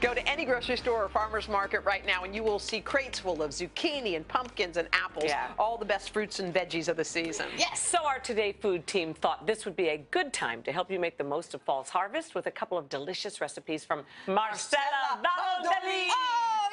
Go to any grocery store or farmer's market right now and you will see crates full of zucchini and pumpkins and apples, all the best fruits and veggies of the season. Yes. So our Today Food team thought this would be a good time to help you make the most of fall's harvest with a couple of delicious recipes from Marcela Valladolid.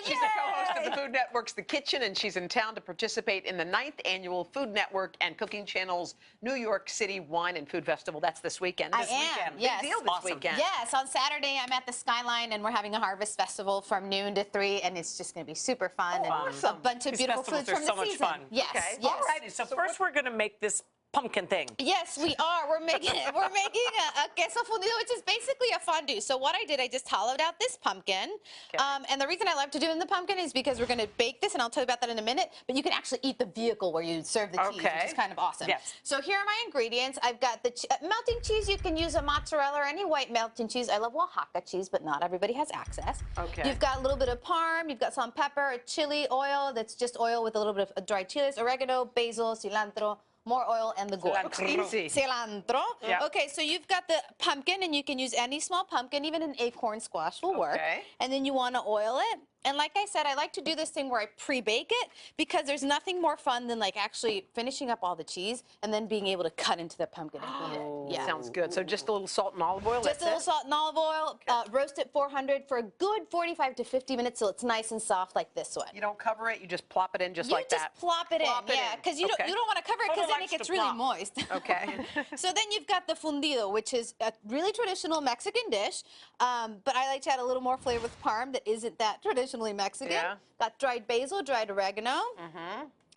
She's the co-host of the Food Network's The Kitchen, and she's in town to participate in the 9th annual Food Network and Cooking Channel's New York City Wine and Food Festival. That's this weekend. This weekend. Yes. Big deal this weekend. Yes, on Saturday I'm at the Skyline, and we're having a harvest festival from noon to 3, and it's just going to be super fun. Awesome. A bunch of beautiful foods from the season. So much fun. Yes. Okay. Yes. All righty. So first we're going to make this pumpkin thing. Yes, we are. We're making a queso fundido, which is basically a fondue. So what I did, I just hollowed out this pumpkin. And the reason I love to do it in the pumpkin is because we're going to bake this, and I'll tell you about that in a minute, but you can actually eat the vehicle where you serve the cheese, which is kind of awesome. Yes. So here are my ingredients. I've got the melting cheese. You can use a mozzarella or any white melting cheese. I love Oaxaca cheese, but not everybody has access. Okay. You've got a little bit of parm. You've got some pepper, a chili oil that's just oil with a little bit of dried chilies, oregano, basil, cilantro, more oil, and the gourd. Easy. Cilantro. Yep. Okay, so you've got the pumpkin, and you can use any small pumpkin, even an acorn squash will work. And then you want to oil it. And like I said, I like to do this thing where I pre-bake it, because there's nothing more fun than like actually finishing up all the cheese and then being able to cut into the pumpkin and eat it. Yeah. Sounds good. So just a little salt and olive oil? Just a little salt and olive oil. Roast at 400 for a good 45 to 50 minutes so it's nice and soft like this one. You don't cover it, you just plop it in just like that? You just plop it in, yeah, because you don't want to cover it, because then it gets really moist. Okay. So then you've got the fundido, which is a really traditional Mexican dish, but I like to add a little more flavor with parm that isn't that traditionally Mexican. Got dried basil, dried oregano,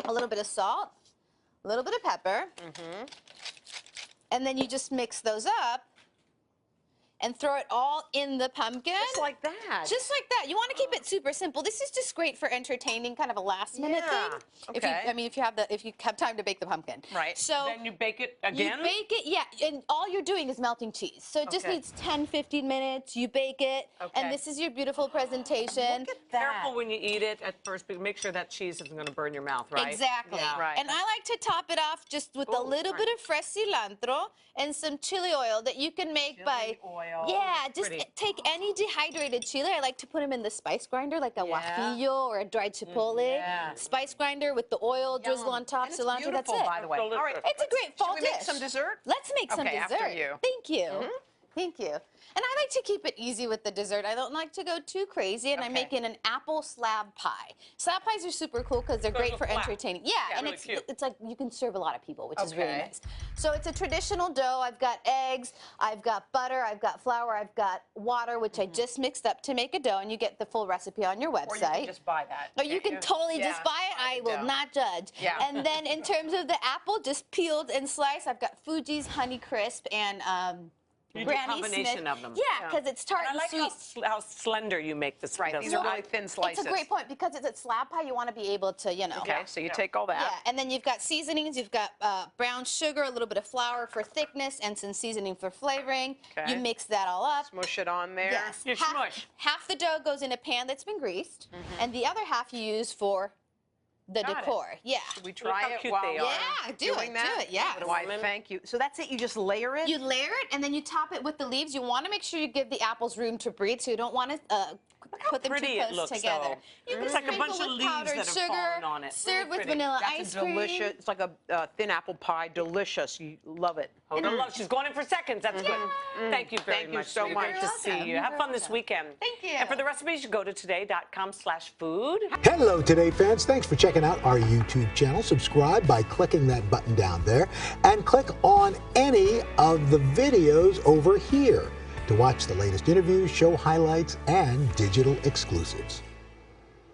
a little bit of salt, a little bit of pepper, and then you just mix those up and throw it all in the pumpkin. Just like that. Just like that. You want to keep it super simple. This is just great for entertaining, kind of a last-minute thing. Okay. If you have time to bake the pumpkin. Right. So then you bake it again? You bake it, yeah, and all you're doing is melting cheese. So it just needs 10, 15 minutes. You bake it, and this is your beautiful presentation. Look at that. Careful when you eat it at first, but make sure that cheese isn't going to burn your mouth, right? Exactly. Yeah. Right. And I like to top it off just with a little bit of fresh cilantro and some chili oil that you can make just take any dehydrated chili. I like to put them in the spice grinder, like a guajillo or a dried chipotle. Spice grinder with the oil, drizzle on top, cilantro, that's it. By the way. All right. It's a great fall dish. Should we make some dessert? Let's make some dessert. After you. Thank you. Thank you. And I like to keep it easy with the dessert. I don't like to go too crazy, and I'm making an apple slab pie. Slab pies are super cool because they're great for entertaining. Yeah, and really it's like you can serve a lot of people, which is really nice. So it's a traditional dough. I've got eggs, I've got butter, I've got flour, I've got water, which I just mixed up to make a dough, and you get the full recipe on your website. Or you can just buy that. Or you can totally just buy it. I will not judge. And then in terms of the apple, just peeled and sliced, I've got Fuji's Honey Crisp and you do a combination of them. Yeah, because it's tart and sweet. I like how slender you make this. Right, these are really thin slices. It's a great point, because it's a slab pie. You want to be able to, you know. Okay, so you take all that. Yeah, and then you've got seasonings. You've got brown sugar, a little bit of flour for thickness, and some seasoning for flavoring. You mix that all up. Smush it on there. Yes. You smush. Half the dough goes in a pan that's been greased, and the other half you use for the decor. Yeah. Should we try it while we're doing that? Do it, yeah. Why, thank you. So that's it? You just layer it? You layer it, and then you top it with the leaves. You want to make sure you give the apples room to breathe, so you don't want to put them too close together. You can like a bunch of leaves that have fallen on it. Serve with vanilla ice cream. Delicious. It's like a thin apple pie. Delicious. You love it. She's going in for seconds. That's good. Thank you very much. So much. Great to see you. Have fun this weekend. Thank you. And for the recipes, you go to today.com/food. Hello, Today fans. Thanks for checking out our YouTube channel. Subscribe by clicking that button down there, and click on any of the videos over here to watch the latest interviews, show highlights, and digital exclusives.